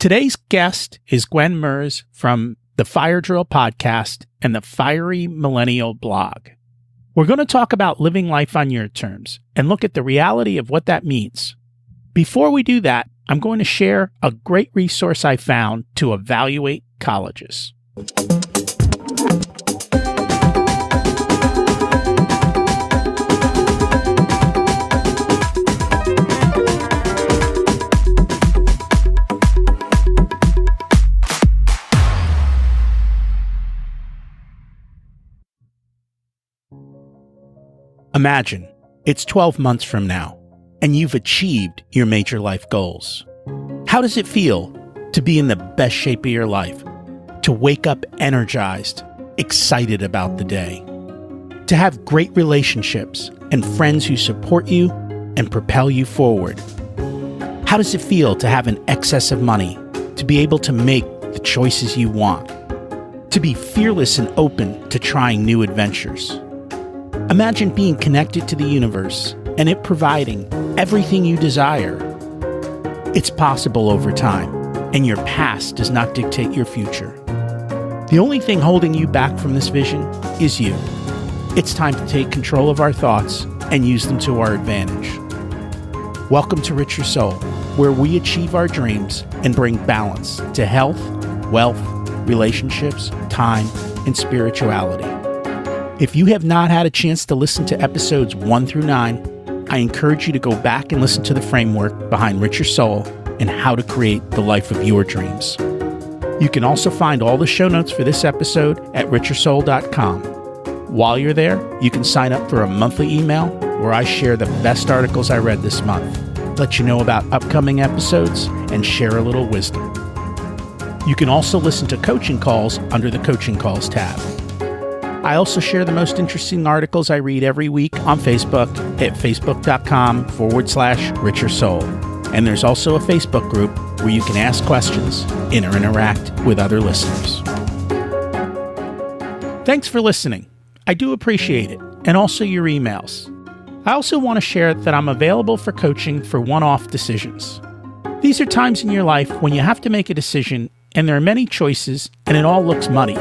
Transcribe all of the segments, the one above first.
Today's guest is Gwen Merz from the Fire Drill podcast and the Fiery Millennial blog. We're going to talk about living life on your terms and look at the reality of what that means. Before we do that, I'm going to share a great resource I found to evaluate colleges. Imagine it's 12 months from now, and you've achieved your major life goals. How does it feel to be in the best shape of your life? To wake up energized, excited about the day? To have great relationships and friends who support you and propel you forward? How does it feel to have an excess of money, to be able to make the choices you want? To be fearless and open to trying new adventures? Imagine being connected to the universe and it providing everything you desire. It's possible over time, and your past does not dictate your future. The only thing holding you back from this vision is you. It's time to take control of our thoughts and use them to our advantage. Welcome to Richer Soul, where we achieve our dreams and bring balance to health, wealth, relationships, time, and spirituality. If you have not had a chance to listen to episodes 1 through 9, I encourage you to go back and listen to the framework behind Richer Soul and how to create the life of your dreams. You can also find all the show notes for this episode at richersoul.com. While you're there, you can sign up for a monthly email where I share the best articles I read this month, let you know about upcoming episodes, and share a little wisdom. You can also listen to coaching calls under the Coaching Calls tab. I also share the most interesting articles I read every week on Facebook at facebook.com/Richer Soul. And there's also a Facebook group where you can ask questions and interact with other listeners. Thanks for listening. I do appreciate it, and also your emails. I also want to share that I'm available for coaching for one-off decisions. These are times in your life when you have to make a decision and there are many choices and it all looks muddy.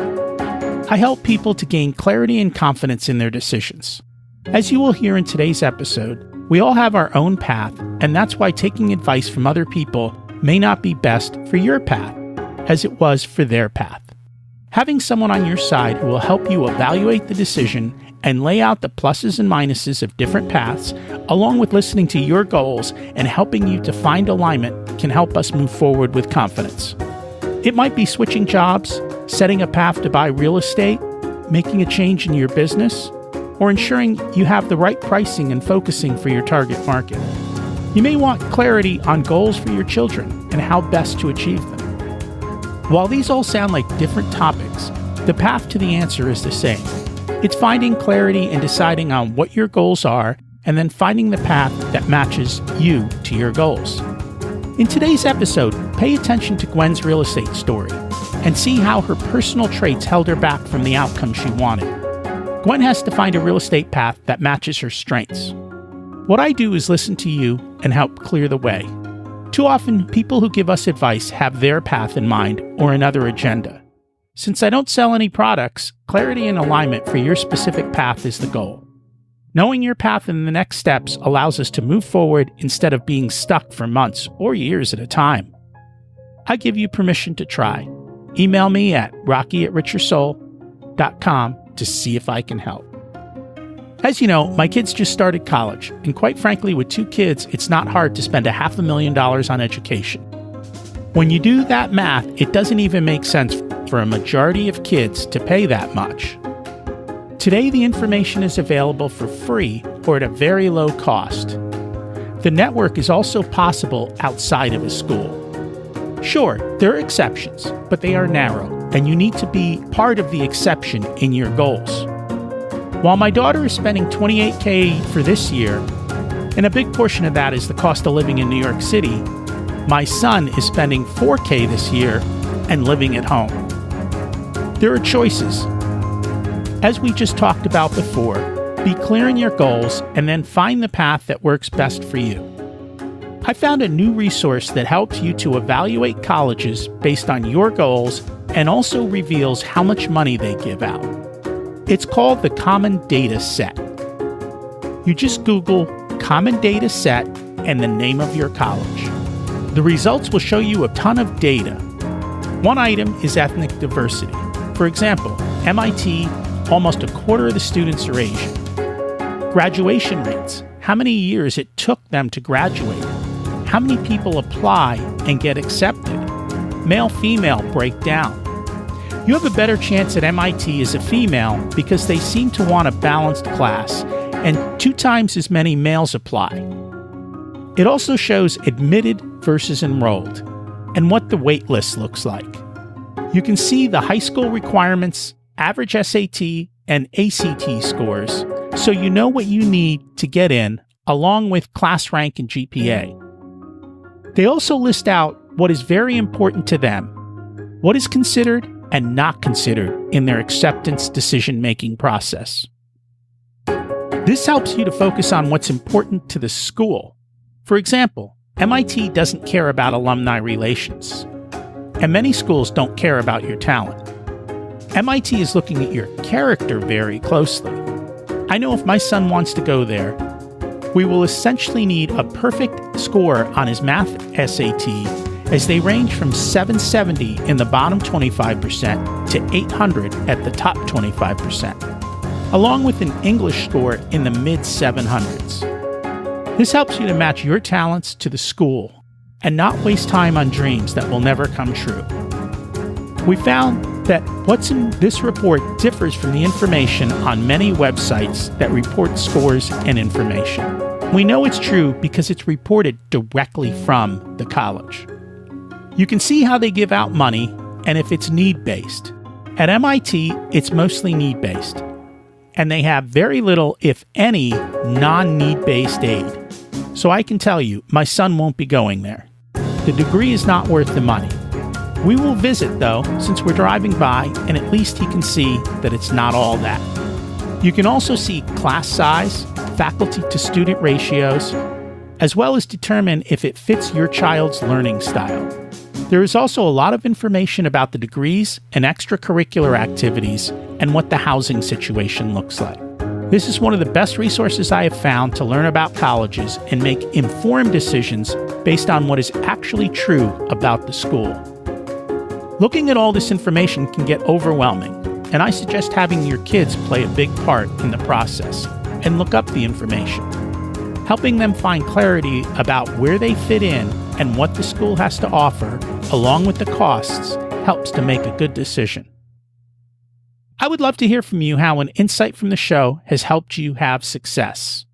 I help people to gain clarity and confidence in their decisions. As you will hear in today's episode, we all have our own path, and that's why taking advice from other people may not be best for your path, as it was for their path. Having someone on your side who will help you evaluate the decision and lay out the pluses and minuses of different paths, along with listening to your goals and helping you to find alignment, can help us move forward with confidence. It might be switching jobs, setting a path to buy real estate, making a change in your business, or ensuring you have the right pricing and focusing for your target market. You may want clarity on goals for your children and how best to achieve them. While these all sound like different topics, the path to the answer is the same. It's finding clarity and deciding on what your goals are, and then finding the path that matches you to your goals. In today's episode, pay attention to Gwen's real estate story and see how her personal traits held her back from the outcome she wanted. Gwen has to find a real estate path that matches her strengths. What I do is listen to you and help clear the way. Too often, people who give us advice have their path in mind or another agenda. Since I don't sell any products, clarity and alignment for your specific path is the goal. Knowing your path and the next steps allows us to move forward instead of being stuck for months or years at a time. I give you permission to try. Email me at rocky@richersoul.com to see if I can help. As you know, my kids just started college, and quite frankly, with 2 kids, it's not hard to spend $500,000 on education. When you do that math, it doesn't even make sense for a majority of kids to pay that much. Today, the information is available for free or at a very low cost. The network is also possible outside of a school. Sure, there are exceptions, but they are narrow, and you need to be part of the exception in your goals. While my daughter is spending $28,000 for this year, and a big portion of that is the cost of living in New York City, my son is spending $4,000 this year and living at home. There are choices. As we just talked about before, be clear in your goals and then find the path that works best for you. I found a new resource that helps you to evaluate colleges based on your goals and also reveals how much money they give out. It's called the Common Data Set. You just Google Common Data Set and the name of your college. The results will show you a ton of data. One item is ethnic diversity. For example, MIT, almost a quarter of the students are Asian. Graduation rates, how many years it took them to graduate. How many people apply and get accepted? Male-female breakdown. You have a better chance at MIT as a female because they seem to want a balanced class, and 2 times as many males apply. It also shows admitted versus enrolled, and what the wait list looks like. You can see the high school requirements, average SAT, and ACT scores, so you know what you need to get in, along with class rank and GPA. They also list out what is very important to them, what is considered and not considered in their acceptance decision-making process. This helps you to focus on what's important to the school. For example, MIT doesn't care about alumni relations, and many schools don't care about your talent. MIT is looking at your character very closely. I know if my son wants to go there, we will essentially need a perfect score on his math SAT, as they range from 770 in the bottom 25% to 800 at the top 25%, along with an English score in the mid-700s. This helps you to match your talents to the school and not waste time on dreams that will never come true. We found that what's in this report differs from the information on many websites that report scores and information. We know it's true because it's reported directly from the college. You can see how they give out money and if it's need-based. At MIT, it's mostly need-based, and they have very little, if any, non-need-based aid. So I can tell you, my son won't be going there. The degree is not worth the money. We will visit, though, since we're driving by, and at least he can see that it's not all that. You can also see class size, faculty-to-student ratios, as well as determine if it fits your child's learning style. There is also a lot of information about the degrees and extracurricular activities and what the housing situation looks like. This is one of the best resources I have found to learn about colleges and make informed decisions based on what is actually true about the school. Looking at all this information can get overwhelming, and I suggest having your kids play a big part in the process and look up the information. Helping them find clarity about where they fit in and what the school has to offer, along with the costs, helps to make a good decision. I would love to hear from you how an insight from the show has helped you have success.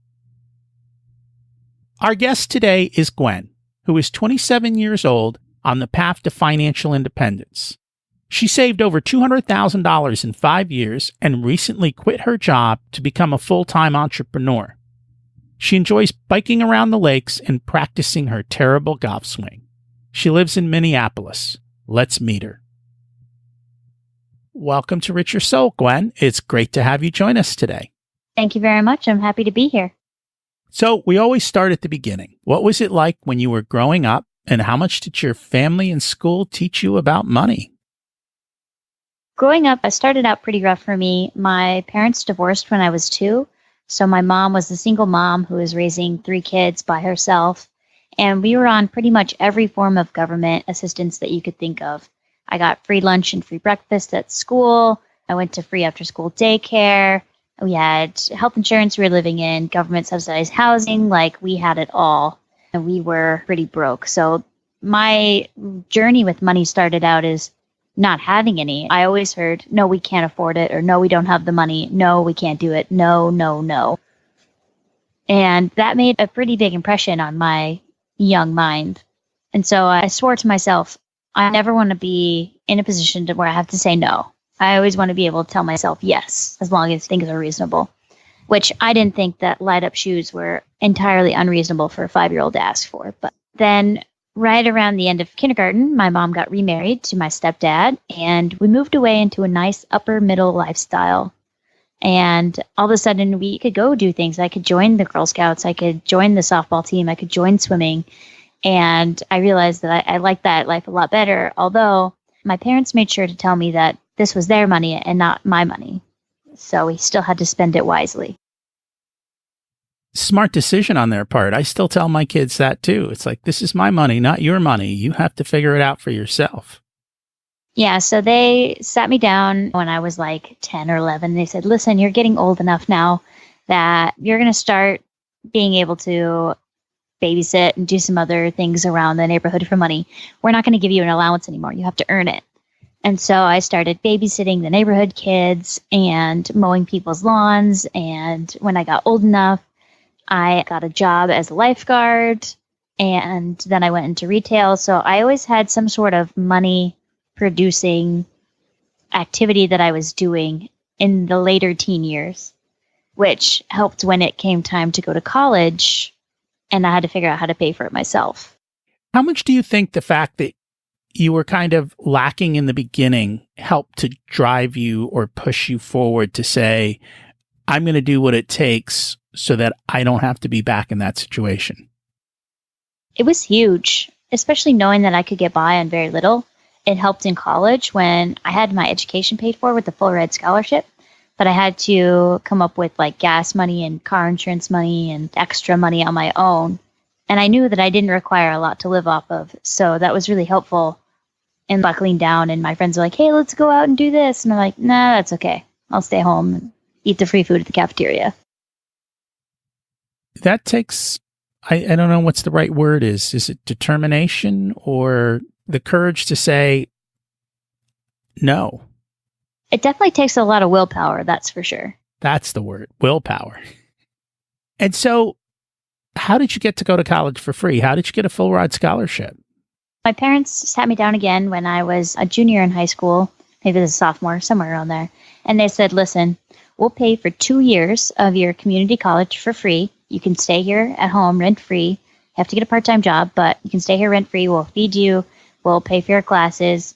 Our guest today is Gwen, who is 27 years old on the path to financial independence. She saved over $200,000 in 5 years and recently quit her job to become a full-time entrepreneur. She enjoys biking around the lakes and practicing her terrible golf swing. She lives in Minneapolis. Let's meet her. Welcome to Richer Soul, Gwen. It's great to have you join us today. Thank you very much. I'm happy to be here. So we always start at the beginning. What was it like when you were growing up, and how much did your family and school teach you about money? Growing up, it started out pretty rough for me. My parents divorced when I was 2. So my mom was a single mom who was raising 3 kids by herself. And we were on pretty much every form of government assistance that you could think of. I got free lunch and free breakfast at school. I went to free after-school daycare. We had health insurance we were living in, government subsidized housing. Like, we had it all. And we were pretty broke. So my journey with money started out as not having any. I always heard, no, we can't afford it, or no, we don't have the money. No, we can't do it. No, no, no. And that made a pretty big impression on my young mind. And so I swore to myself, I never want to be in a position where I have to say no. I always want to be able to tell myself yes, as long as things are reasonable, which I didn't think that light up shoes were entirely unreasonable for a 5-year-old to ask for. But then right around the end of kindergarten, my mom got remarried to my stepdad, and we moved away into a nice upper middle lifestyle. And all of a sudden, we could go do things. I could join the Girl Scouts. I could join the softball team. I could join swimming. And I realized that I liked that life a lot better, although my parents made sure to tell me that this was their money and not my money. So we still had to spend it wisely. Smart decision on their part. I still tell my kids that too. It's like, this is my money, not your money. You have to figure it out for yourself. Yeah, so they sat me down when I was like 10 or 11. They said, listen, you're getting old enough now that you're going to start being able to babysit and do some other things around the neighborhood for money. We're not going to give you an allowance anymore. You have to earn it. And so I started babysitting the neighborhood kids and mowing people's lawns. And when I got old enough, I got a job as a lifeguard. And then I went into retail. So I always had some sort of money producing activity that I was doing in the later teen years, which helped when it came time to go to college and I had to figure out how to pay for it myself. How much do you think the fact that you were kind of lacking in the beginning helped to drive you or push you forward to say, I'm going to do what it takes so that I don't have to be back in that situation? It was huge, especially knowing that I could get by on very little. It helped in college when I had my education paid for with the full ride scholarship, but I had to come up with like gas money and car insurance money and extra money on my own. And I knew that I didn't require a lot to live off of. So that was really helpful in buckling down. And my friends were like, hey, let's go out and do this. And I'm like, nah, that's okay. I'll stay home and eat the free food at the cafeteria. That takes, I don't know what's the right word is. Is it determination or the courage to say no? It definitely takes a lot of willpower, that's for sure. That's the word, willpower. And so how did you get to go to college for free? How did you get a full ride scholarship? My parents sat me down again when I was a junior in high school, maybe a sophomore, somewhere around there. And they said, listen, we'll pay for 2 years of your community college for free. You can stay here at home rent-free. You have to get a part-time job, but you can stay here rent-free. We'll feed you. We'll pay for your classes.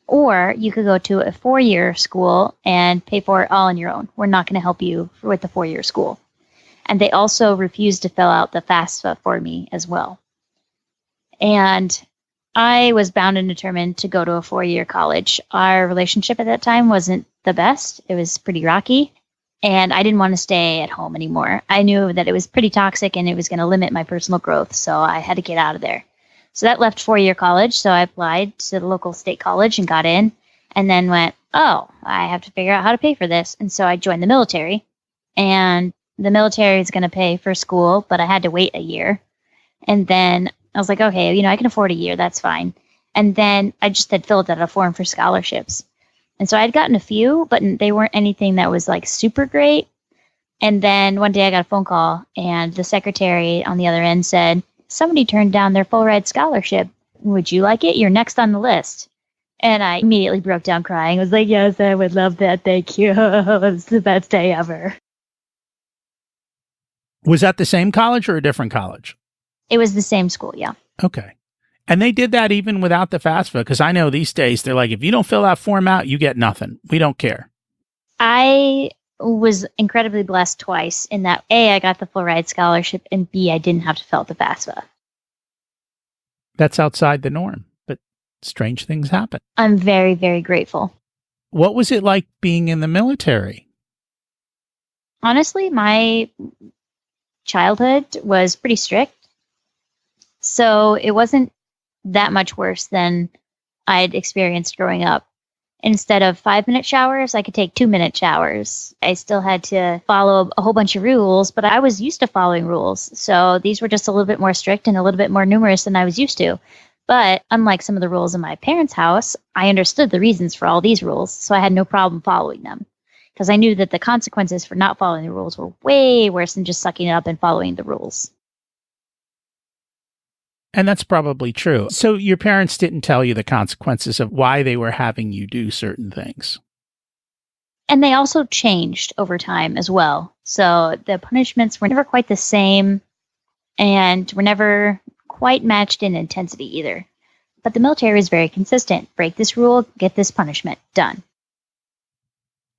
Or you could go to a 4-year school and pay for it all on your own. We're not going to help you with the 4-year school. And they also refused to fill out the FAFSA for me as well. And I was bound and determined to go to a 4-year college. Our relationship at that time wasn't the best. It was pretty rocky. And I didn't want to stay at home anymore. I knew that it was pretty toxic and it was going to limit my personal growth. So I had to get out of there. So that left 4-year college. So I applied to the local state college and got in and then went, oh, I have to figure out how to pay for this. And so I joined the military, and the military is going to pay for school, but I had to wait a year. And then I was like, okay, I can afford a year. That's fine. And then I just had filled out a form for scholarships. And so I had gotten a few, but they weren't anything that was like super great. And then one day I got a phone call and the secretary on the other end said, somebody turned down their full ride scholarship. Would you like it? You're next on the list. And I immediately broke down crying. I was like, yes, I would love that. Thank you. It's the best day ever. Was that the same college or a different college? It was the same school, yeah. Okay. And they did that even without the FAFSA, because I know these days they're like, if you don't fill that form out, you get nothing. We don't care. I was incredibly blessed twice in that A, I got the full ride scholarship, and B, I didn't have to fill out the FAFSA. That's outside the norm, but strange things happen. I'm very, very grateful. What was it like being in the military? Honestly, my childhood was pretty strict. So it wasn't that much worse than I'd experienced growing up. Instead of 5-minute showers, I could take 2-minute showers. I still had to follow a whole bunch of rules, but I was used to following rules. So these were just a little bit more strict and a little bit more numerous than I was used to. But unlike some of the rules in my parents' house, I understood the reasons for all these rules, so I had no problem following them. Because I knew that the consequences for not following the rules were way worse than just sucking it up and following the rules. And that's probably true. So your parents didn't tell you the consequences of why they were having you do certain things. And they also changed over time as well. So the punishments were never quite the same and were never quite matched in intensity either. But the military is very consistent. Break this rule, get this punishment. Done.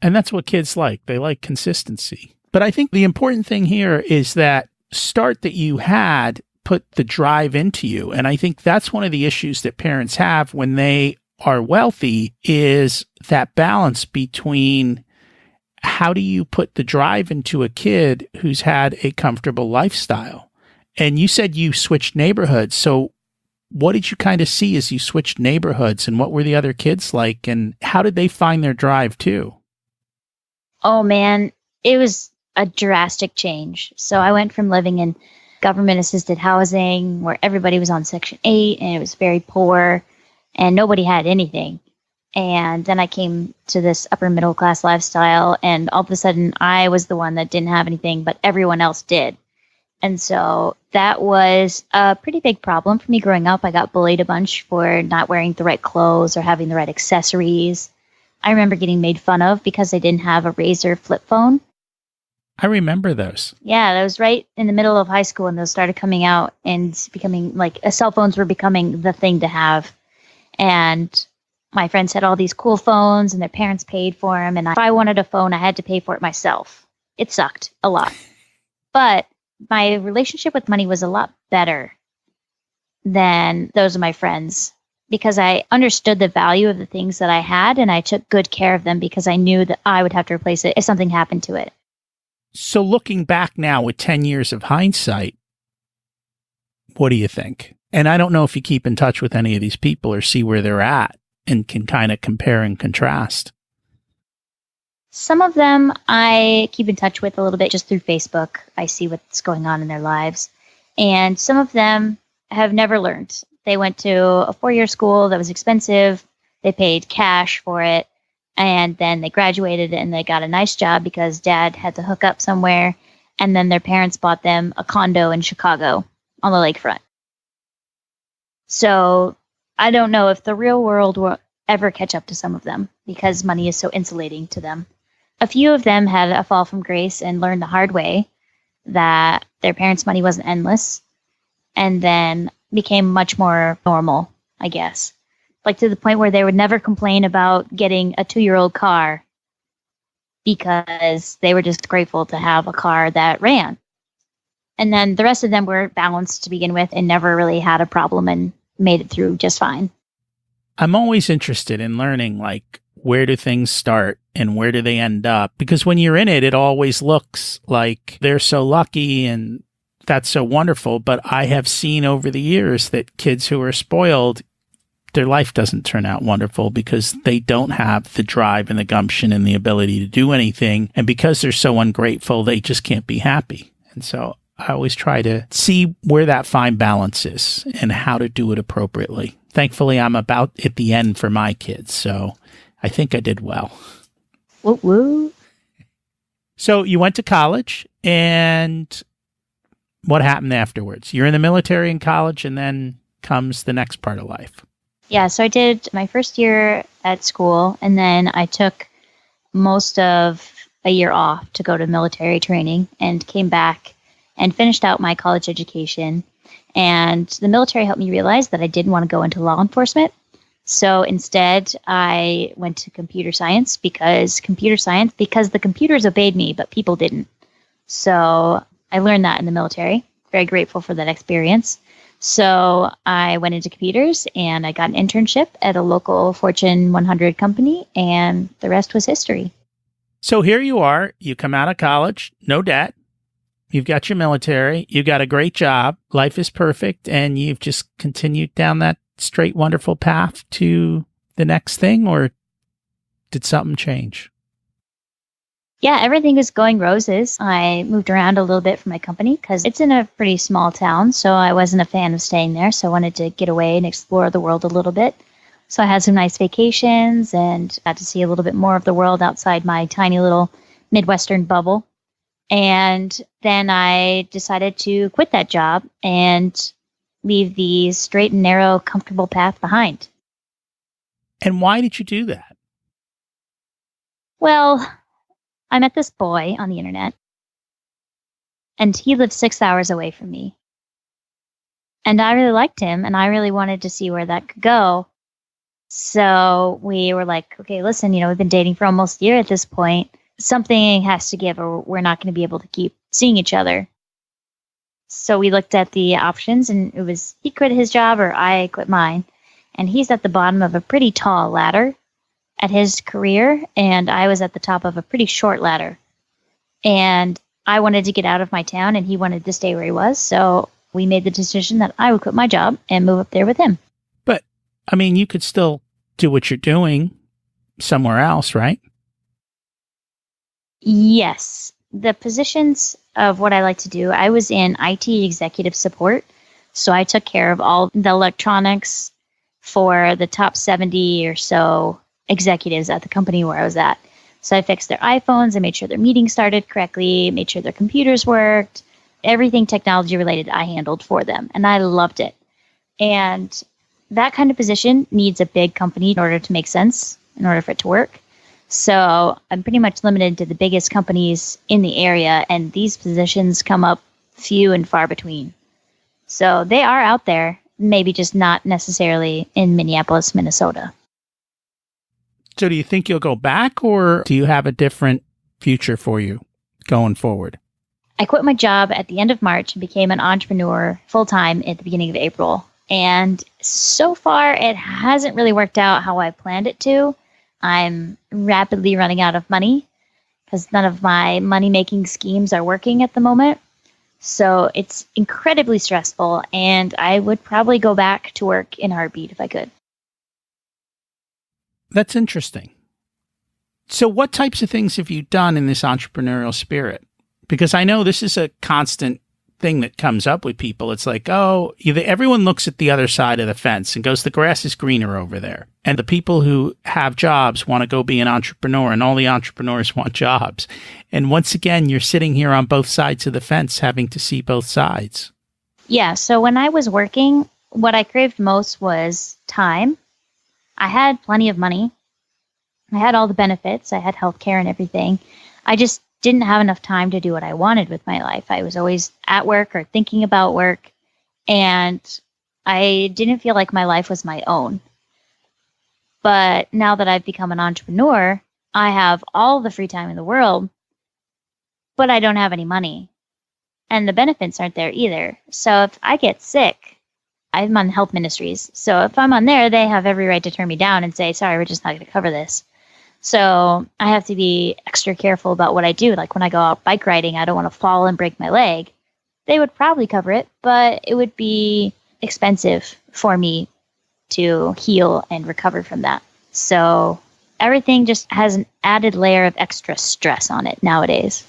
And that's what kids like. They like consistency. But I think the important thing here is that start that you had put the drive into you? And I think that's one of the issues that parents have when they are wealthy, is that balance between how do you put the drive into a kid who's had a comfortable lifestyle? And you said you switched neighborhoods. So what did you kind of see as you switched neighborhoods, and what were the other kids like, and how did they find their drive too? Oh man, it was a drastic change. So I went from living in government assisted housing where everybody was on Section 8 and it was very poor and nobody had anything. And then I came to this upper middle class lifestyle, and all of a sudden I was the one that didn't have anything, but everyone else did. And so that was a pretty big problem for me growing up. I got bullied a bunch for not wearing the right clothes or having the right accessories. I remember getting made fun of because I didn't have a Razr flip phone. I remember those. Yeah, that was right in the middle of high school, and those started coming out and becoming like cell phones were becoming the thing to have. And my friends had all these cool phones and their parents paid for them. And if I wanted a phone, I had to pay for it myself. It sucked a lot. But my relationship with money was a lot better than those of my friends because I understood the value of the things that I had, and I took good care of them because I knew that I would have to replace it if something happened to it. So looking back now with 10 years of hindsight, what do you think? And I don't know if you keep in touch with any of these people or see where they're at and can kind of compare and contrast. Some of them I keep in touch with a little bit just through Facebook. I see what's going on in their lives. And some of them have never learned. They went to a 4-year school that was expensive. They paid cash for it. And then they graduated and they got a nice job because dad had to hook up somewhere. And then their parents bought them a condo in Chicago on the lakefront. So I don't know if the real world will ever catch up to some of them because money is so insulating to them. A few of them had a fall from grace and learned the hard way that their parents' money wasn't endless, and then became much more normal, I guess. Like to the point where they would never complain about getting a 2-year-old car because they were just grateful to have a car that ran. And then the rest of them were balanced to begin with and never really had a problem and made it through just fine. I'm always interested in learning, like, where do things start and where do they end up? Because when you're in it, it always looks like they're so lucky and that's so wonderful. But I have seen over the years that kids who are spoiled, their life doesn't turn out wonderful because they don't have the drive and the gumption and the ability to do anything. And because they're so ungrateful, they just can't be happy. And so I always try to see where that fine balance is and how to do it appropriately. Thankfully, I'm about at the end for my kids, so I think I did well. Woo woo. So you went to college, and what happened afterwards? You're in the military in college, and then comes the next part of life. Yeah, so I did my first year at school, and then I took most of a year off to go to military training and came back and finished out my college education. And the military helped me realize that I didn't want to go into law enforcement. So instead, I went to computer science because the computers obeyed me, but people didn't. So I learned that in the military. Very grateful for that experience. So I went into computers and I got an internship at a local Fortune 100 company, and the rest was history. So here you are. You come out of college, no debt. You've got your military. You've got a great job. Life is perfect. And you've just continued down that straight, wonderful path to the next thing, or did something change? Yeah, everything is going roses. I moved around a little bit for my company because it's in a pretty small town, so I wasn't a fan of staying there, so I wanted to get away and explore the world a little bit. So I had some nice vacations and got to see a little bit more of the world outside my tiny little Midwestern bubble. And then I decided to quit that job and leave the straight and narrow, comfortable path behind. And why did you do that? Well, I met this boy on the internet, and he lived 6 hours away from me. And I really liked him, and I really wanted to see where that could go. So we were like, okay, listen, we've been dating for almost a year at this point. Something has to give, or we're not going to be able to keep seeing each other. So we looked at the options, and it was he quit his job or I quit mine. And he's at the bottom of a pretty tall ladder at his career, and I was at the top of a pretty short ladder. And I wanted to get out of my town, and he wanted to stay where he was. So we made the decision that I would quit my job and move up there with him. But, I mean, you could still do what you're doing somewhere else, right? Yes. The positions of what I like to do, I was in IT executive support. So I took care of all the electronics for the top 70 or so executives at the company where I was at. So I fixed their iPhones, I made sure their meetings started correctly, made sure their computers worked. Everything technology related I handled for them, and I loved it. And that kind of position needs a big company in order to make sense, in order for it to work. So I'm pretty much limited to the biggest companies in the area, and these positions come up few and far between. So they are out there, maybe just not necessarily in Minneapolis, Minnesota. So do you think you'll go back, or do you have a different future for you going forward? I quit my job at the end of March and became an entrepreneur full-time at the beginning of April. And so far, it hasn't really worked out how I planned it to. I'm rapidly running out of money because none of my money-making schemes are working at the moment. So it's incredibly stressful, and I would probably go back to work in a heartbeat if I could. That's interesting. So what types of things have you done in this entrepreneurial spirit? Because I know this is a constant thing that comes up with people. It's like, oh, everyone looks at the other side of the fence and goes, the grass is greener over there. And the people who have jobs want to go be an entrepreneur, and all the entrepreneurs want jobs. And once again, you're sitting here on both sides of the fence having to see both sides. Yeah. So when I was working, what I craved most was time. I had plenty of money. I had all the benefits. I had healthcare and everything. I just didn't have enough time to do what I wanted with my life. I was always at work or thinking about work, and I didn't feel like my life was my own. But now that I've become an entrepreneur, I have all the free time in the world, but I don't have any money. And the benefits aren't there either. So if I get sick, I'm on health ministries. So if I'm on there, they have every right to turn me down and say, sorry, we're just not going to cover this. So I have to be extra careful about what I do. Like when I go out bike riding, I don't want to fall and break my leg. They would probably cover it, but it would be expensive for me to heal and recover from that. So everything just has an added layer of extra stress on it nowadays.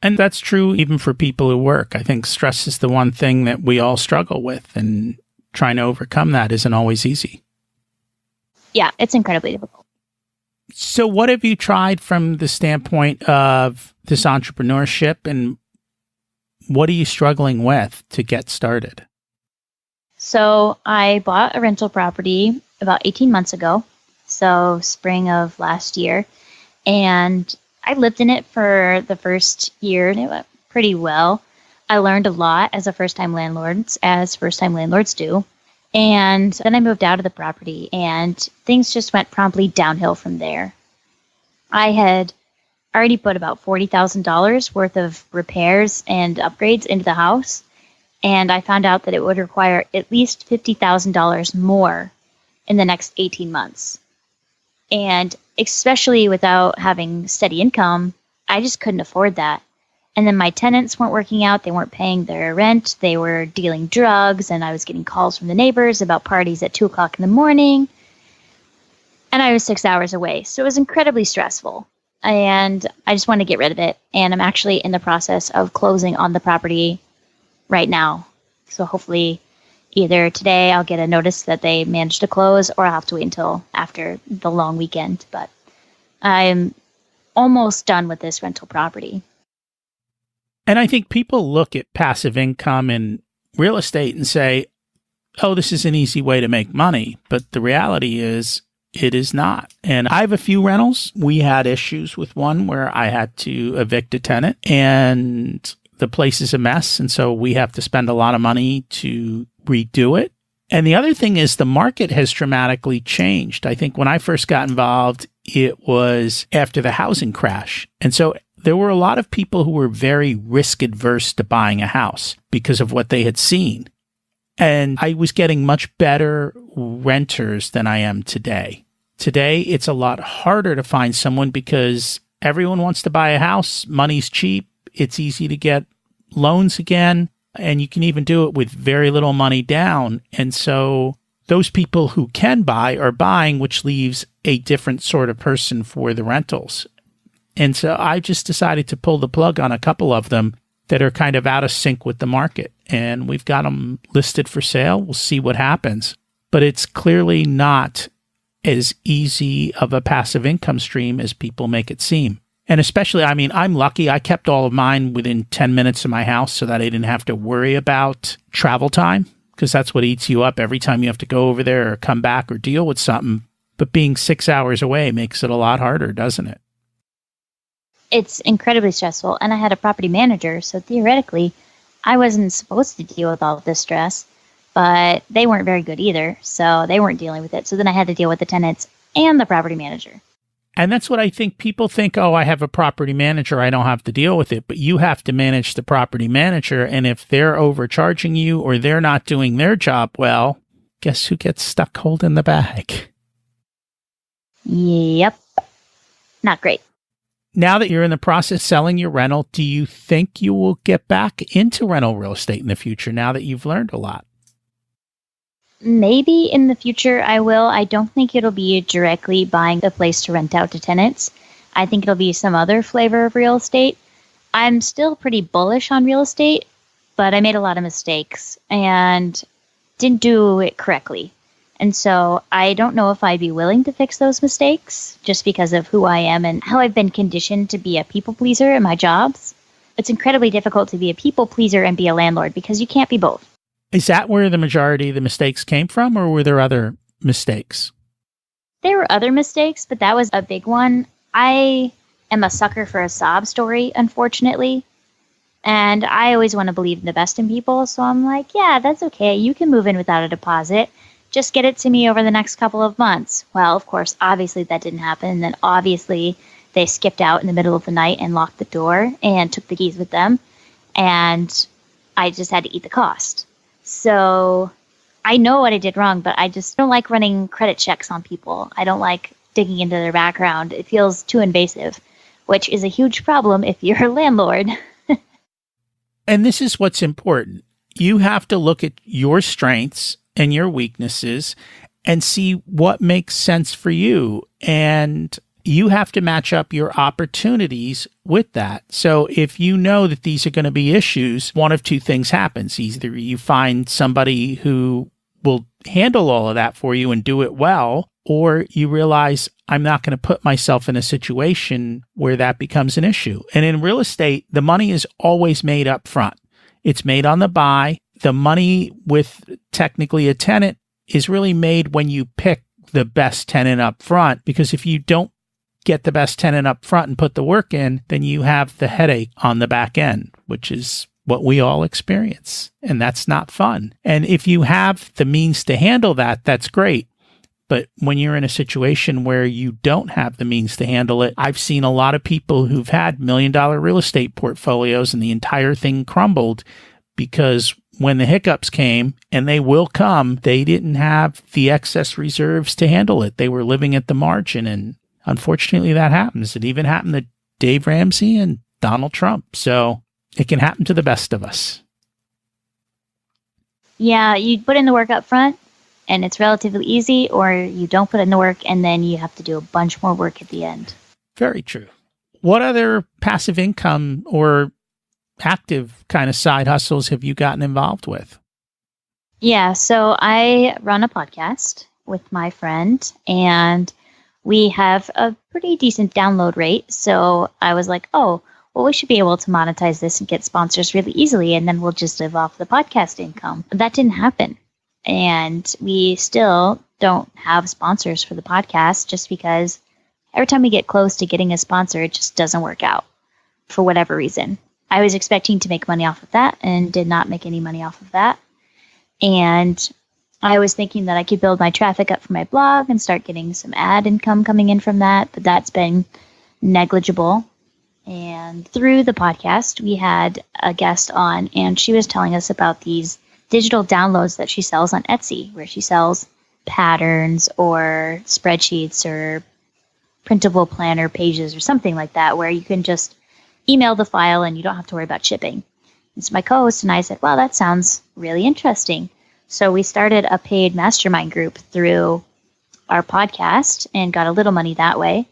And that's true even for people who work. I think stress is the one thing that we all struggle with, and trying to overcome that isn't always easy. Yeah, it's incredibly difficult. So what have you tried from the standpoint of this entrepreneurship, and what are you struggling with to get started? So I bought a rental property about 18 months ago, so spring of last year, and I lived in it for the first year, and it went pretty well. I learned a lot as first-time landlords do. And then I moved out of the property, and things just went promptly downhill from there. I had already put about $40,000 worth of repairs and upgrades into the house, and I found out that it would require at least $50,000 more in the next 18 months. And especially without having steady income, I just couldn't afford that. And then my tenants weren't working out. They weren't paying their rent. They were dealing drugs, and I was getting calls from the neighbors about parties at 2 o'clock in the morning. And I was 6 hours away. So it was incredibly stressful. And I just wanted to get rid of it. And I'm actually in the process of closing on the property right now. So hopefully either today I'll get a notice that they managed to close, or I'll have to wait until after the long weekend. But I'm almost done with this rental property. And I think people look at passive income in real estate and say, oh, this is an easy way to make money. But the reality is it is not. And I have a few rentals. We had issues with one where I had to evict a tenant, and the place is a mess. And so we have to spend a lot of money to redo it. And the other thing is the market has dramatically changed. I think when I first got involved, it was after the housing crash. And so there were a lot of people who were very risk adverse to buying a house because of what they had seen. And I was getting much better renters than I am today. Today, it's a lot harder to find someone because everyone wants to buy a house. Money's cheap. It's easy to get loans again. And you can even do it with very little money down. And so those people who can buy are buying, which leaves a different sort of person for the rentals. And so I just decided to pull the plug on a couple of them that are kind of out of sync with the market. And we've got them listed for sale. We'll see what happens. But it's clearly not as easy of a passive income stream as people make it seem. And especially, I mean, I'm lucky. I kept all of mine within 10 minutes of my house so that I didn't have to worry about travel time, because that's what eats you up every time you have to go over there or come back or deal with something. But being 6 hours away makes it a lot harder, doesn't it? It's incredibly stressful. And I had a property manager, so theoretically, I wasn't supposed to deal with all of this stress, but they weren't very good either. So they weren't dealing with it. So then I had to deal with the tenants and the property manager. And that's what I think. People think, oh, I have a property manager, I don't have to deal with it. But you have to manage the property manager. And if they're overcharging you or they're not doing their job well, guess who gets stuck holding the bag? Yep. Not great. Now that you're in the process of selling your rental, do you think you will get back into rental real estate in the future now that you've learned a lot? Maybe in the future I will. I don't think it'll be directly buying a place to rent out to tenants. I think it'll be some other flavor of real estate. I'm still pretty bullish on real estate, but I made a lot of mistakes and didn't do it correctly. And so I don't know if I'd be willing to fix those mistakes just because of who I am and how I've been conditioned to be a people pleaser in my jobs. It's incredibly difficult to be a people pleaser and be a landlord because you can't be both. Is that where the majority of the mistakes came from, or were there other mistakes? There were other mistakes, but that was a big one. I am a sucker for a sob story, unfortunately. And I always want to believe in the best in people. So I'm like, yeah, that's okay. You can move in without a deposit. Just get it to me over the next couple of months. Well, of course, obviously that didn't happen. And then obviously they skipped out in the middle of the night and locked the door and took the keys with them. And I just had to eat the cost. So I know what I did wrong, but I just don't like running credit checks on people. I don't like digging into their background. It feels too invasive, which is a huge problem if you're a landlord. And this is what's important. You have to look at your strengths and your weaknesses and see what makes sense for you. And you have to match up your opportunities with that. So if you know that these are going to be issues, one of two things happens. Either you find somebody who will handle all of that for you and do it well, or you realize I'm not going to put myself in a situation where that becomes an issue. And in real estate, the money is always made up front. It's made on the buy. The money with technically a tenant is really made when you pick the best tenant up front, because if you don't get the best tenant up front and put the work in, then you have the headache on the back end, which is what we all experience. And that's not fun. And if you have the means to handle that, that's great. But when you're in a situation where you don't have the means to handle it, I've seen a lot of people who've had $1 million real estate portfolios and the entire thing crumbled because when the hiccups came, and they will come, they didn't have the excess reserves to handle it. They were living at the margin, and unfortunately that happens. It even happened to Dave Ramsey and Donald Trump. So it can happen to the best of us. Yeah, you put in the work up front, and it's relatively easy, or you don't put in the work, and then you have to do a bunch more work at the end. Very true. What other passive income or active kind of side hustles have you gotten involved with? Yeah, so I run a podcast with my friend, and we have a pretty decent download rate. So I was like, oh, well, we should be able to monetize this and get sponsors really easily, and then we'll just live off the podcast income. But that didn't happen. And we still don't have sponsors for the podcast just because every time we get close to getting a sponsor, it just doesn't work out for whatever reason. I was expecting to make money off of that and did not make any money off of that. And I was thinking that I could build my traffic up for my blog and start getting some ad income coming in from that, but that's been negligible. And through the podcast, we had a guest on, and she was telling us about these digital downloads that she sells on Etsy, where she sells patterns or spreadsheets or printable planner pages or something like that, where you can just email the file and you don't have to worry about shipping. And so my co-host and I said, wow, that sounds really interesting. So we started a paid mastermind group through our podcast and got a little money that way.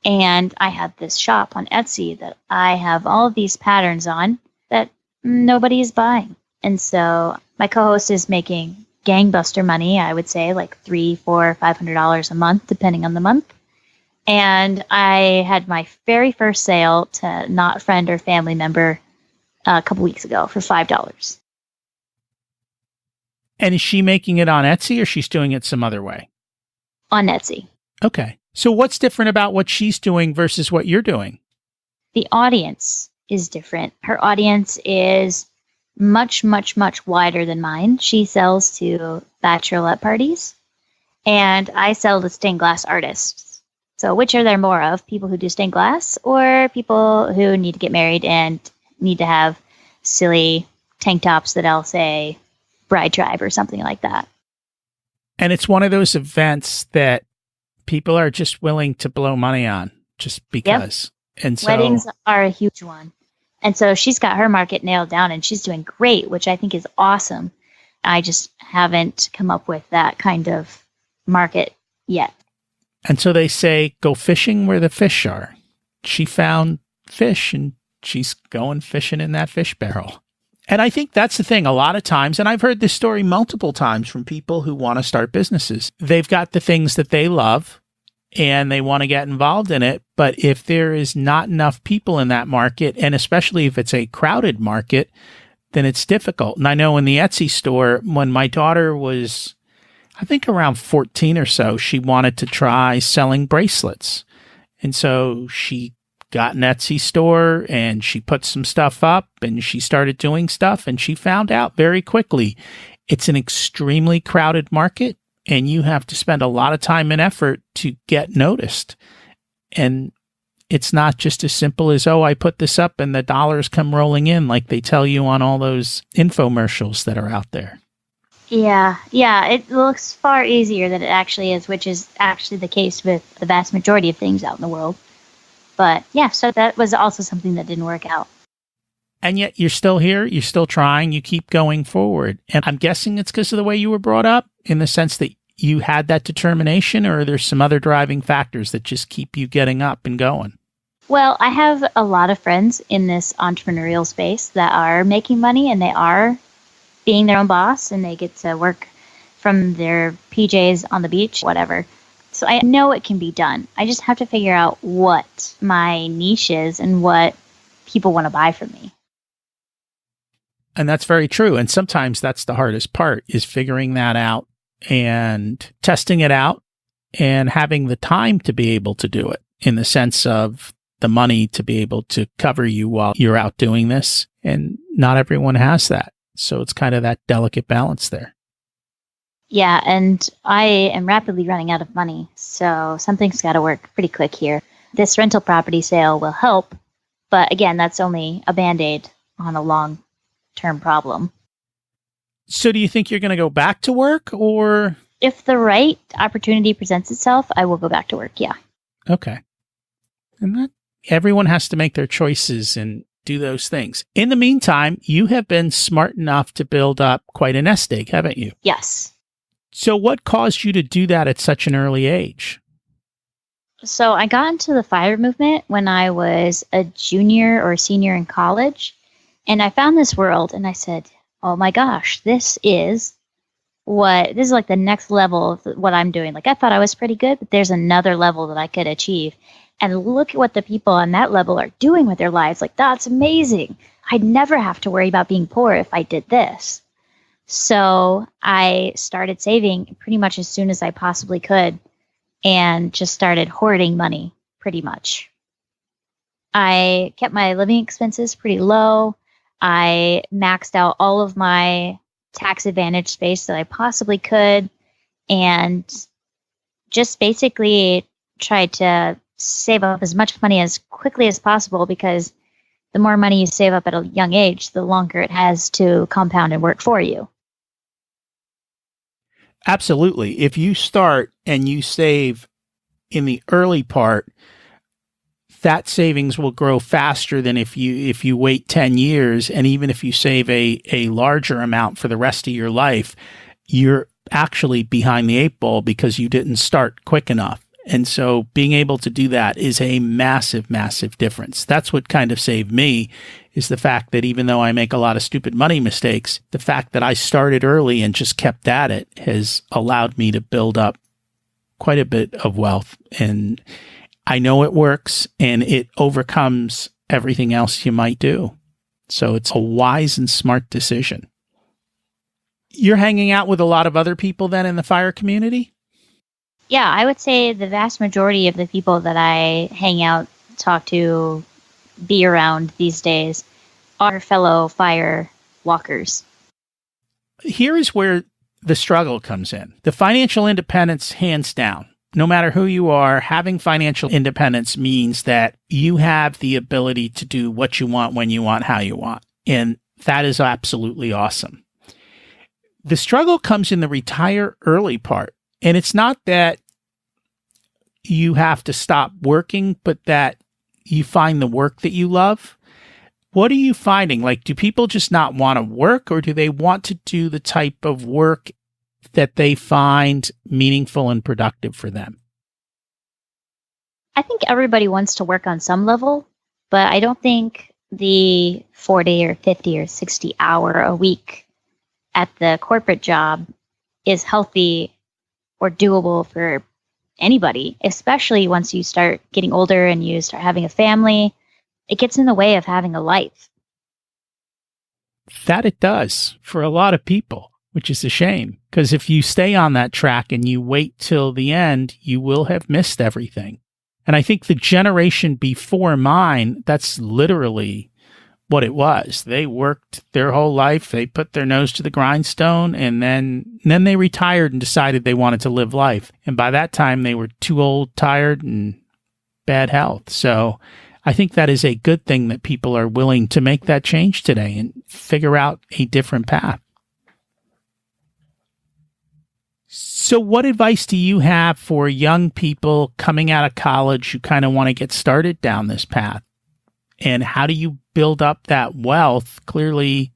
And I had this shop on Etsy that I have all of these patterns on that nobody is buying. And so my co-host is making gangbuster money, I would say, like $300, $400, $500 a month, depending on the month. And I had my very first sale to not friend or family member a couple weeks ago for $5. And is she making it on Etsy or she's doing it some other way? On Etsy. Okay. So what's different about what she's doing versus what you're doing? The audience is different. Her audience is much, much, much wider than mine. She sells to bachelorette parties, and I sell to stained glass artists. So which are there more of? People who do stained glass or people who need to get married and need to have silly tank tops that I'll say Bride Tribe or something like that. And it's one of those events that people are just willing to blow money on just because. Yep. And so weddings are a huge one. And so she's got her market nailed down and she's doing great, which I think is awesome. I just haven't come up with that kind of market yet. And so they say, go fishing where the fish are. She found fish and she's going fishing in that fish barrel. And I think that's the thing. A lot of times, and I've heard this story multiple times from people who want to start businesses. They've got the things that they love and they want to get involved in it. But if there is not enough people in that market, and especially if it's a crowded market, then it's difficult. And I know in the Etsy store, when my daughter was, I think around 14 or so, she wanted to try selling bracelets. And so she got an Etsy store and she put some stuff up and she started doing stuff and she found out very quickly it's an extremely crowded market and you have to spend a lot of time and effort to get noticed. And it's not just as simple as, oh, I put this up and the dollars come rolling in like they tell you on all those infomercials that are out there. Yeah, it looks far easier than it actually is, which is actually the case with the vast majority of things out in the world. But yeah, so that was also something that didn't work out. And yet you're still here, you're still trying, you keep going forward. And I'm guessing it's because of the way you were brought up, in the sense that you had that determination, or there's some other driving factors that just keep you getting up and going? Well, I have a lot of friends in this entrepreneurial space that are making money and they are being their own boss and they get to work from their PJs on the beach, whatever. So I know it can be done. I just have to figure out what my niche is and what people want to buy from me. And that's very true. And sometimes that's the hardest part, is figuring that out and testing it out and having the time to be able to do it, in the sense of the money to be able to cover you while you're out doing this. And not everyone has that. So it's kind of that delicate balance there. Yeah, and I am rapidly running out of money, so something's got to work pretty quick here. This rental property sale will help, but again, that's only a Band-Aid on a long-term problem. So do you think you're going to go back to work, or? If the right opportunity presents itself, I will go back to work, yeah. Okay. And that everyone has to make their choices and do those things. In the meantime, you have been smart enough to build up quite a nest egg, haven't you? Yes. So what caused you to do that at such an early age? So I got into the FIRE movement when I was a junior or senior in college. And I found this world and I said, oh my gosh, this is like the next level of what I'm doing. Like I thought I was pretty good, but there's another level that I could achieve. And look at what the people on that level are doing with their lives. Like, that's amazing. I'd never have to worry about being poor if I did this. So I started saving pretty much as soon as I possibly could and just started hoarding money pretty much. I kept my living expenses pretty low. I maxed out all of my tax advantage space that I possibly could and just basically tried to save up as much money as quickly as possible, because the more money you save up at a young age, the longer it has to compound and work for you. Absolutely. If you start and you save in the early part, that savings will grow faster than if you wait 10 years. And even if you save a larger amount for the rest of your life, you're actually behind the eight ball because you didn't start quick enough. And so being able to do that is a massive, massive difference. That's what kind of saved me, is the fact that even though I make a lot of stupid money mistakes, the fact that I started early and just kept at it has allowed me to build up quite a bit of wealth. And I know it works, and it overcomes everything else you might do. So it's a wise and smart decision. You're hanging out with a lot of other people then in the fire community? Yeah, I would say the vast majority of the people that I hang out, talk to, be around these days are fellow fire walkers. Here is where the struggle comes in. The financial independence, hands down. No matter who you are, having financial independence means that you have the ability to do what you want, when you want, how you want. And that is absolutely awesome. The struggle comes in the retire early part. And it's not that you have to stop working, but that you find the work that you love. What are you finding? Like, do people just not want to work, or do they want to do the type of work that they find meaningful and productive for them? I think everybody wants to work on some level, but I don't think the 40 or 50 or 60 hour a week at the corporate job is healthy or doable for anybody, especially once you start getting older and you start having a family. It gets in the way of having a life. That it does for a lot of people, which is a shame, because if you stay on that track and you wait till the end, you will have missed everything. And I think the generation before mine, that's literally what it was. They worked their whole life. They put their nose to the grindstone, and then they retired and decided they wanted to live life. And by that time, they were too old, tired, and bad health. So I think that is a good thing that people are willing to make that change today and figure out a different path. So what advice do you have for young people coming out of college who kind of want to get started down this path? And how do you build up that wealth? Clearly,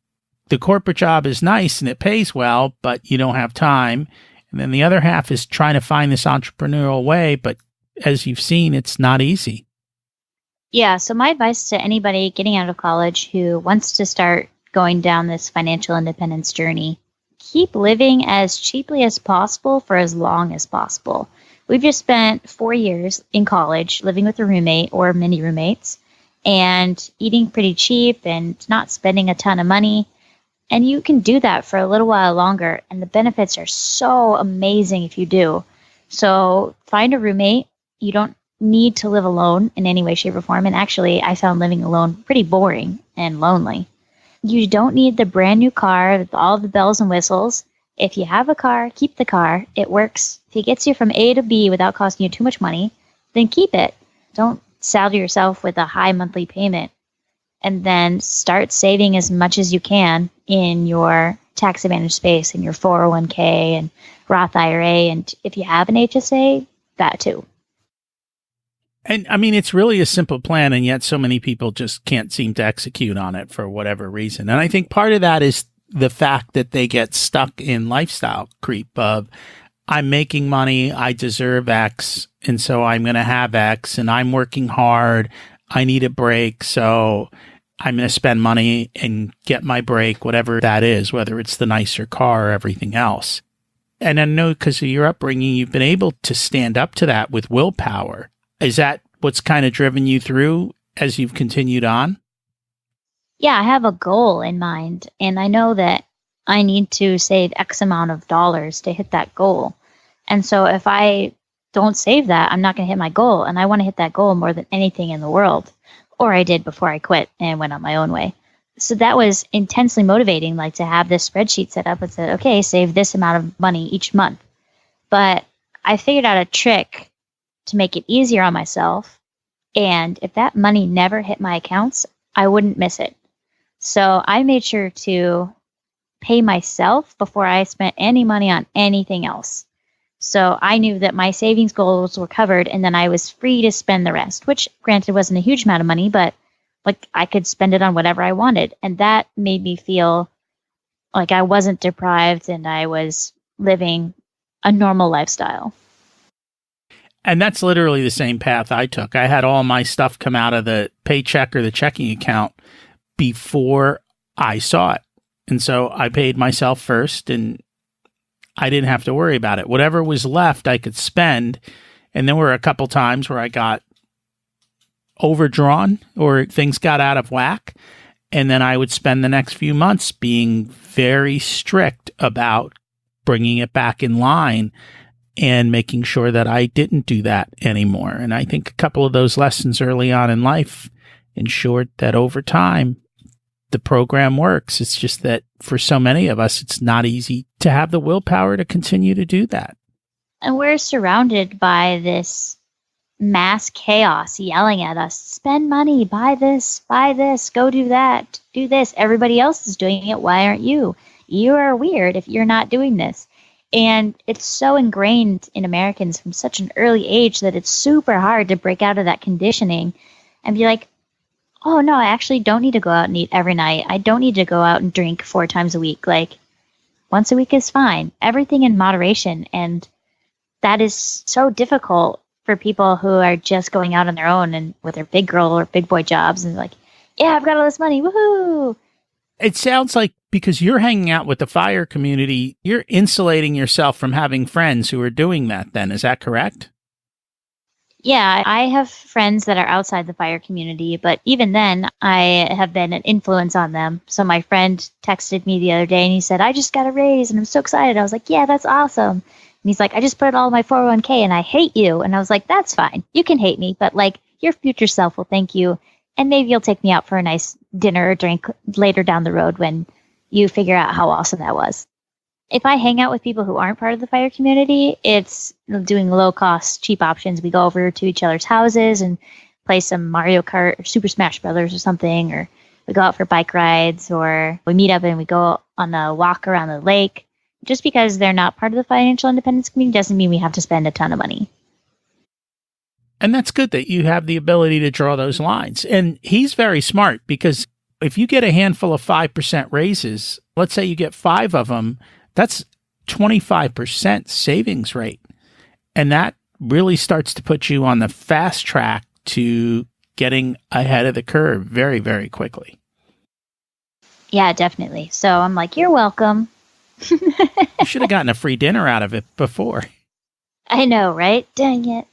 the corporate job is nice and it pays well, but you don't have time. And then the other half is trying to find this entrepreneurial way. But as you've seen, it's not easy. Yeah, so my advice to anybody getting out of college who wants to start going down this financial independence journey: keep living as cheaply as possible for as long as possible. We've just spent 4 years in college living with a roommate or mini roommates and eating pretty cheap and not spending a ton of money. And you can do that for a little while longer, and the benefits are so amazing if you do. So find a roommate. You don't need to live alone in any way, shape, or form. And actually, I found living alone pretty boring and lonely. You don't need the brand new car with all the bells and whistles. If you have a car, keep the car. It works. If it gets you from A to B without costing you too much money, then keep it. Don't saddle yourself with a high monthly payment. And then start saving as much as you can in your tax advantage space, in your 401k and Roth IRA. And if you have an HSA, that too. And I mean, it's really a simple plan, and yet so many people just can't seem to execute on it for whatever reason. And I think part of that is the fact that they get stuck in lifestyle creep of, I'm making money, I deserve X, and so I'm going to have X, and I'm working hard, I need a break, so I'm going to spend money and get my break, whatever that is, whether it's the nicer car or everything else. And I know because of your upbringing, you've been able to stand up to that with willpower. Is that what's kind of driven you through as you've continued on? Yeah, I have a goal in mind, and I know that I need to save X amount of dollars to hit that goal. And so if I don't save that, I'm not going to hit my goal, and I want to hit that goal more than anything in the world. Or I did before I quit and went on my own way. So that was intensely motivating, like to have this spreadsheet set up and said, okay, save this amount of money each month. But I figured out a trick to make it easier on myself. And if that money never hit my accounts, I wouldn't miss it. So I made sure to pay myself before I spent any money on anything else. So I knew that my savings goals were covered, and then I was free to spend the rest, which granted wasn't a huge amount of money, but like I could spend it on whatever I wanted. And that made me feel like I wasn't deprived and I was living a normal lifestyle. And that's literally the same path I took. I had all my stuff come out of the paycheck or the checking account before I saw it. And so I paid myself first, and I didn't have to worry about it. Whatever was left, I could spend. And there were a couple times where I got overdrawn or things got out of whack. And then I would spend the next few months being very strict about bringing it back in line and making sure that I didn't do that anymore. And I think a couple of those lessons early on in life ensured that over time, the program works. It's just that for so many of us, it's not easy to have the willpower to continue to do that. And we're surrounded by this mass chaos yelling at us, spend money, buy this, go do that, do this. Everybody else is doing it. Why aren't you? You are weird if you're not doing this. And it's so ingrained in Americans from such an early age that it's super hard to break out of that conditioning and be like, oh, no, I actually don't need to go out and eat every night. I don't need to go out and drink 4 times a week. Like, once a week is fine. Everything in moderation. And that is so difficult for people who are just going out on their own and with their big girl or big boy jobs and like, yeah, I've got all this money. Woohoo. It sounds like because you're hanging out with the fire community, you're insulating yourself from having friends who are doing that then. Is that correct? Yeah, I have friends that are outside the fire community, but even then, I have been an influence on them. So my friend texted me the other day and he said, I just got a raise and I'm so excited. I was like, yeah, that's awesome. And he's like, I just put all my 401k and I hate you. And I was like, that's fine. You can hate me, but like your future self will thank you. And maybe you'll take me out for a nice dinner or drink later down the road when you figure out how awesome that was. If I hang out with people who aren't part of the fire community, it's doing low-cost, cheap options. We go over to each other's houses and play some Mario Kart or Super Smash Brothers or something, or we go out for bike rides, or we meet up and we go on a walk around the lake. Just because they're not part of the financial independence community doesn't mean we have to spend a ton of money. And that's good that you have the ability to draw those lines. And he's very smart because if you get a handful of 5% raises, let's say you get 5 of them, that's 25% savings rate. And that really starts to put you on the fast track to getting ahead of the curve very, very quickly. Yeah, definitely. So I'm like, you're welcome. You should have gotten a free dinner out of it before. I know, right? Dang it.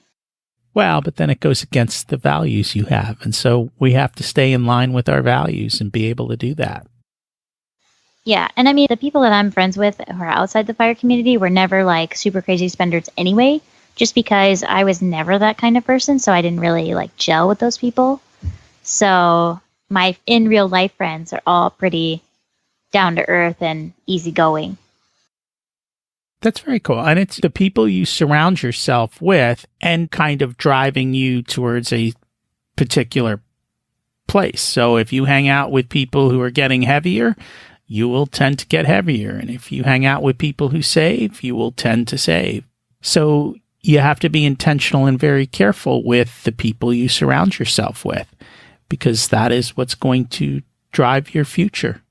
Well, but then it goes against the values you have. And so we have to stay in line with our values and be able to do that. Yeah. And I mean, the people that I'm friends with who are outside the fire community were never like super crazy spenders anyway, just because I was never that kind of person. So I didn't really like gel with those people. So my in real life friends are all pretty down to earth and easygoing. That's very cool. And it's the people you surround yourself with and kind of driving you towards a particular place. So if you hang out with people who are getting heavier, you will tend to get heavier. And if you hang out with people who save, you will tend to save. So you have to be intentional and very careful with the people you surround yourself with, because that is what's going to drive your future.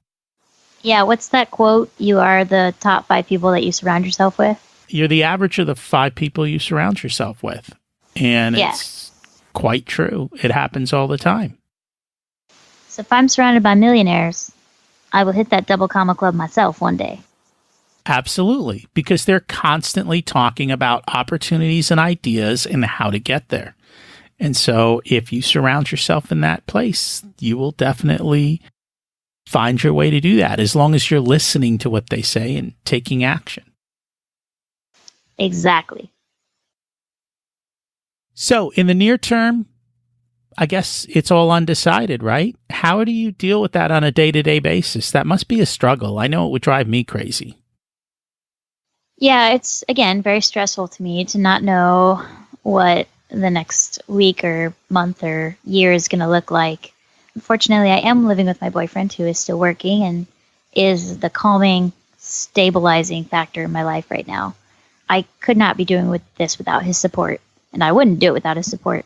Yeah, what's that quote? You are the top 5 people that you surround yourself with. You're the average of the 5 people you surround yourself with. And It's quite true. It happens all the time. So if I'm surrounded by millionaires, I will hit that double comma club myself one day. Absolutely, because they're constantly talking about opportunities and ideas and how to get there. And so if you surround yourself in that place, you will definitely find your way to do that, as long as you're listening to what they say and taking action. Exactly. So in the near term, I guess it's all undecided, right? How do you deal with that on a day-to-day basis? That must be a struggle. I know it would drive me crazy. Yeah, it's, again, very stressful to me to not know what the next week or month or year is going to look like. Unfortunately, I am living with my boyfriend who is still working and is the calming, stabilizing factor in my life right now. I could not be doing this without his support, and I wouldn't do it without his support.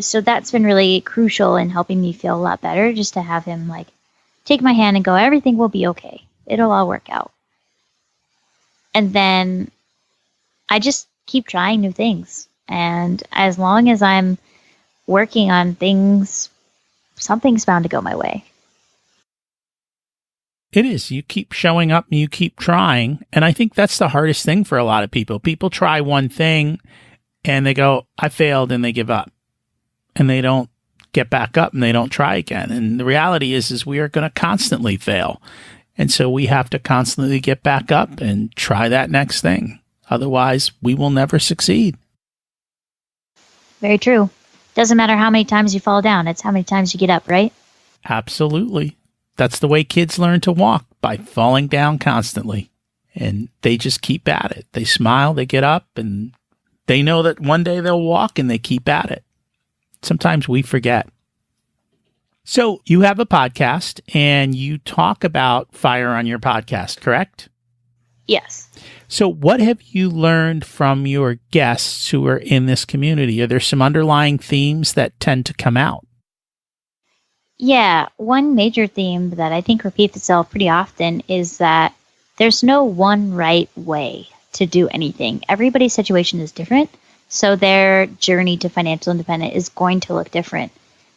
So that's been really crucial in helping me feel a lot better, just to have him like take my hand and go, everything will be okay. It'll all work out. And then I just keep trying new things. And as long as I'm working on things, something's bound to go my way. It is. You keep showing up and you keep trying. And I think that's the hardest thing for a lot of people. People try one thing and they go, I failed, and they give up. And they don't get back up and they don't try again. And the reality is we are going to constantly fail. And so we have to constantly get back up and try that next thing. Otherwise, we will never succeed. Very true. Doesn't matter how many times you fall down. It's how many times you get up, right? Absolutely. That's the way kids learn to walk, by falling down constantly. And they just keep at it. They smile, they get up, and they know that one day they'll walk, and they keep at it. Sometimes we forget. So you have a podcast and you talk about fire on your podcast, correct? Yes. So what have you learned from your guests who are in this community? Are there some underlying themes that tend to come out? Yeah, one major theme that I think repeats itself pretty often is that there's no one right way to do anything. Everybody's situation is different, so their journey to financial independence is going to look different.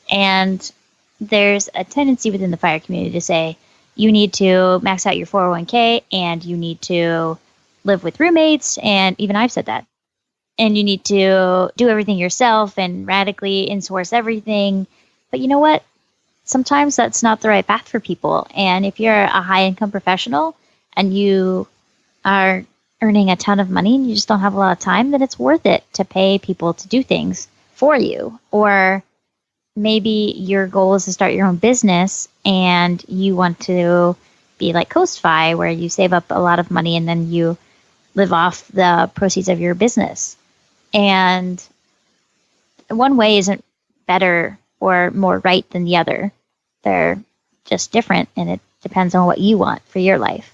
And there's a tendency within the FIRE community to say, you need to max out your 401k, and you need to live with roommates, and even I've said that. And you need to do everything yourself and radically insource everything. But you know what? Sometimes that's not the right path for people. And if you're a high-income professional and you are earning a ton of money and you just don't have a lot of time, then it's worth it to pay people to do things for you. Or maybe your goal is to start your own business and you want to be like CoastFi, where you save up a lot of money and then you live off the proceeds of your business. And one way isn't better or more right than the other. They're just different, and it depends on what you want for your life.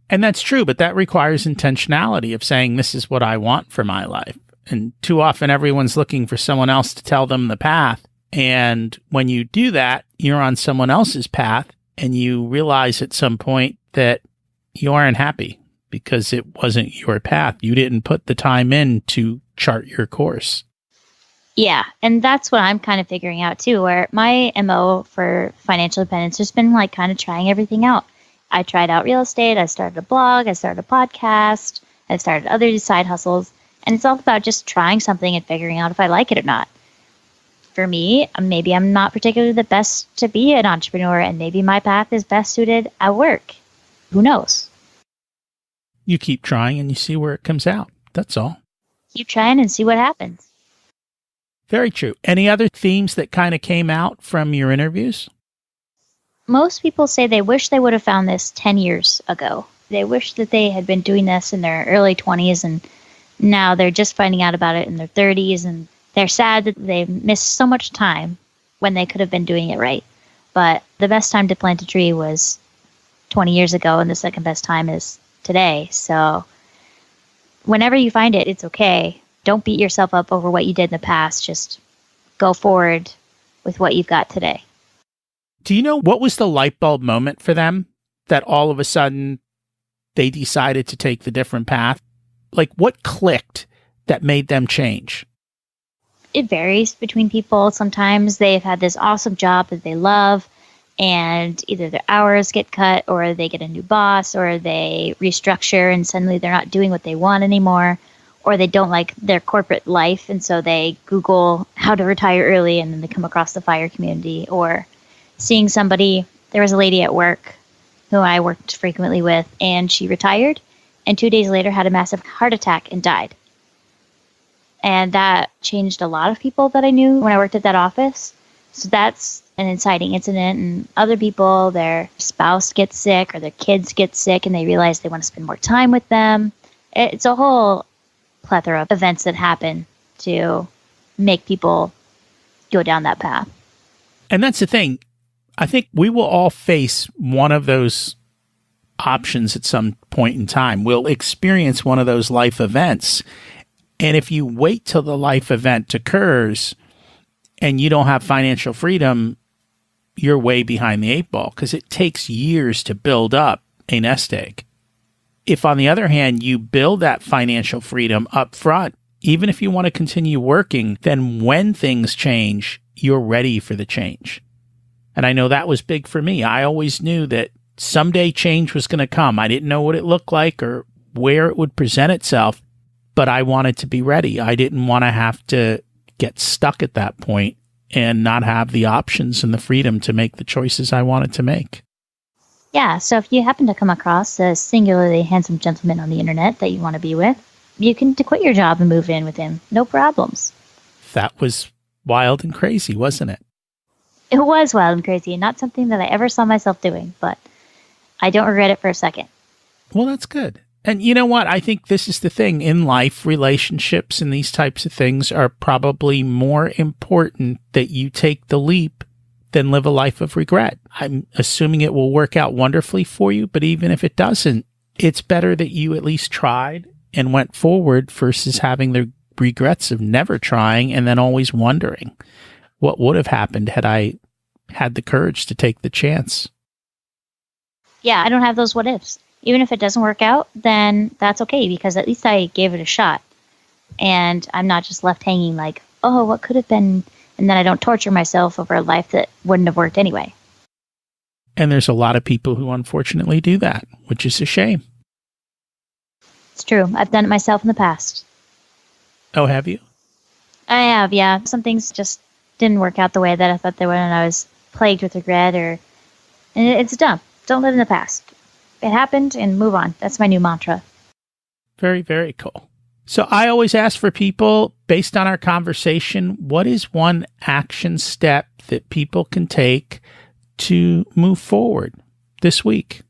And that's true, but that requires intentionality of saying, this is what I want for my life. And too often everyone's looking for someone else to tell them the path. And when you do that, you're on someone else's path, and you realize at some point that you aren't happy because it wasn't your path. You didn't put the time in to chart your course. Yeah, and that's what I'm kind of figuring out too, where my MO for financial independence has been like kind of trying everything out. I tried out real estate, I started a blog, I started a podcast, I started other side hustles, and it's all about just trying something and figuring out if I like it or not. For me, maybe I'm not particularly the best to be an entrepreneur, and maybe my path is best suited at work. Who knows? You keep trying and you see where it comes out. That's all. Keep trying and see what happens. Very true. Any other themes that kind of came out from your interviews? Most people say they wish they would have found this 10 years ago. They wish that they had been doing this in their early 20s, and now they're just finding out about it in their 30s, and they're sad that they missed so much time when they could have been doing it right. But the best time to plant a tree was 20 years ago, and the second best time is today. So whenever you find it, it's okay. Don't beat yourself up over what you did in the past. Just go forward with what you've got today. Do you know what was the light bulb moment for them that all of a sudden they decided to take the different path? Like, what clicked that made them change? It varies between people. Sometimes they've had this awesome job that they love, and either their hours get cut, or they get a new boss, or they restructure and suddenly they're not doing what they want anymore. Or they don't like their corporate life, and so they Google how to retire early, and then they come across the FIRE community. Or seeing somebody, there was a lady at work who I worked frequently with, and she retired, and 2 days later had a massive heart attack and died. And that changed a lot of people that I knew when I worked at that office. So that's an inciting incident. And other people, their spouse gets sick or their kids get sick, and they realize they want to spend more time with them. It's a whole plethora of events that happen to make people go down that path. And that's the thing. I think we will all face one of those options at some point in time. We'll experience one of those life events. And if you wait till the life event occurs and you don't have financial freedom, you're way behind the eight ball because it takes years to build up a nest egg. If, on the other hand, you build that financial freedom up front, even if you want to continue working, then when things change, you're ready for the change. And I know that was big for me. I always knew that someday change was going to come. I didn't know what it looked like or where it would present itself, but I wanted to be ready. I didn't want to have to get stuck at that point and not have the options and the freedom to make the choices I wanted to make. Yeah, so if you happen to come across a singularly handsome gentleman on the internet that you want to be with, you can quit your job and move in with him. No problems. That was wild and crazy, wasn't it? It was wild and crazy, and not something that I ever saw myself doing, but I don't regret it for a second. Well, that's good. And you know what? I think this is the thing. In life, relationships and these types of things are probably more important that you take the leap than live a life of regret. I'm assuming it will work out wonderfully for you, but even if it doesn't, it's better that you at least tried and went forward versus having the regrets of never trying and then always wondering what would have happened had I had the courage to take the chance. Yeah, I don't have those what ifs. Even if it doesn't work out, then that's okay because at least I gave it a shot. And I'm not just left hanging like, oh, what could have been? And then I don't torture myself over a life that wouldn't have worked anyway. And there's a lot of people who unfortunately do that, which is a shame. It's true. I've done it myself in the past. Oh, have you? I have, yeah. Some things just didn't work out the way that I thought they would, and I was plagued with regret. And it's dumb. Don't live in the past. It happened and move on. That's my new mantra. Very, very cool. So I always ask for people, based on our conversation, what is one action step that people can take to move forward this week?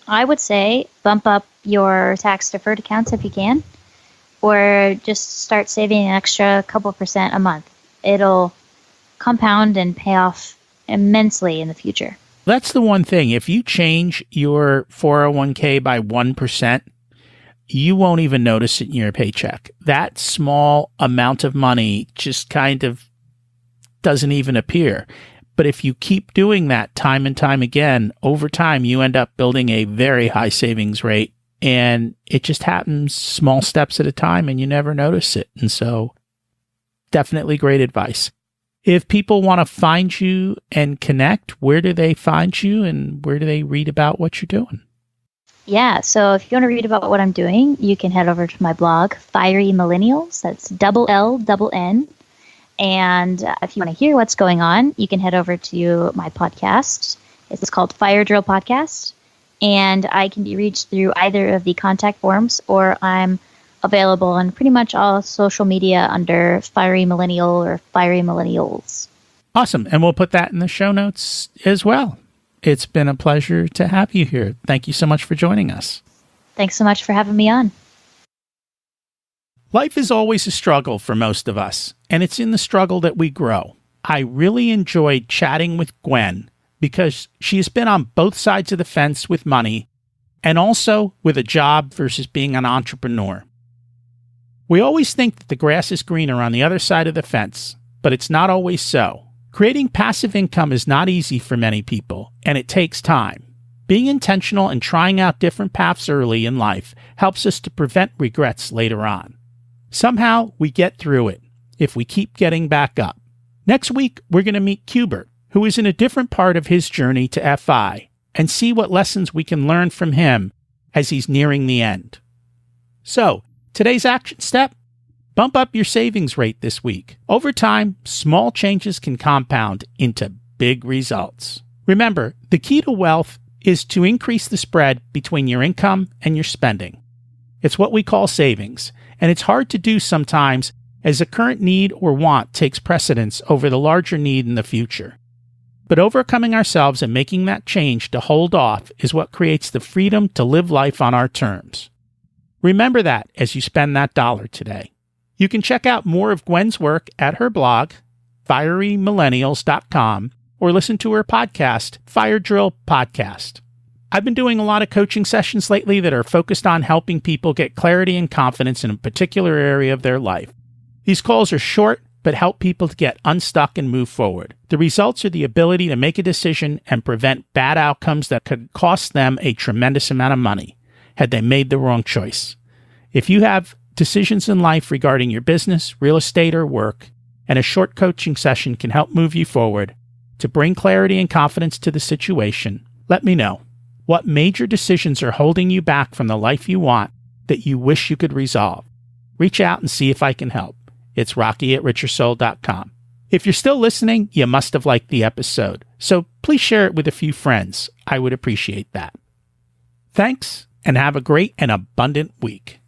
I would say bump up your tax-deferred accounts if you can, or just start saving an extra couple % a month. It'll compound and pay off immensely in the future. That's the one thing. If you change your 401k by 1%, you won't even notice it in your paycheck. That small amount of money just kind of doesn't even appear. But if you keep doing that time and time again, over time, you end up building a very high savings rate. And it just happens small steps at a time and you never notice it. And so definitely great advice. If people want to find you and connect, where do they find you and where do they read about what you're doing? Yeah, so if you want to read about what I'm doing, you can head over to my blog, Fiery Millennials. That's LLN. And if you want to hear what's going on, you can head over to my podcast. It's called Fire Drill Podcast. And I can be reached through either of the contact forms, or I'm available on pretty much all social media under Fiery Millennial or Fiery Millennials. Awesome. And we'll put that in the show notes as well. It's been a pleasure to have you here. Thank you so much for joining us. Thanks so much for having me on. Life is always a struggle for most of us, and it's in the struggle that we grow. I really enjoyed chatting with Gwen because she has been on both sides of the fence with money and also with a job versus being an entrepreneur. We always think that the grass is greener on the other side of the fence, but it's not always so. Creating passive income is not easy for many people, and it takes time. Being intentional and trying out different paths early in life helps us to prevent regrets later on. Somehow, we get through it if we keep getting back up. Next week, we're going to meet Cubert, who is in a different part of his journey to FI, and see what lessons we can learn from him as he's nearing the end. So, today's action step: bump up your savings rate this week. Over time, small changes can compound into big results. Remember, the key to wealth is to increase the spread between your income and your spending. It's what we call savings, and it's hard to do sometimes as a current need or want takes precedence over the larger need in the future. But overcoming ourselves and making that change to hold off is what creates the freedom to live life on our terms. Remember that as you spend that dollar today. You can check out more of Gwen's work at her blog, FieryMillennials.com, or listen to her podcast, Fire Drill Podcast. I've been doing a lot of coaching sessions lately that are focused on helping people get clarity and confidence in a particular area of their life. These calls are short, but help people to get unstuck and move forward. The results are the ability to make a decision and prevent bad outcomes that could cost them a tremendous amount of money had they made the wrong choice. If you have decisions in life regarding your business, real estate, or work, and a short coaching session can help move you forward to bring clarity and confidence to the situation, let me know. What major decisions are holding you back from the life you want that you wish you could resolve? Reach out and see if I can help. It's Rocky@richyoursoul.com. If you're still listening, you must have liked the episode, so please share it with a few friends. I would appreciate that. Thanks, and have a great and abundant week.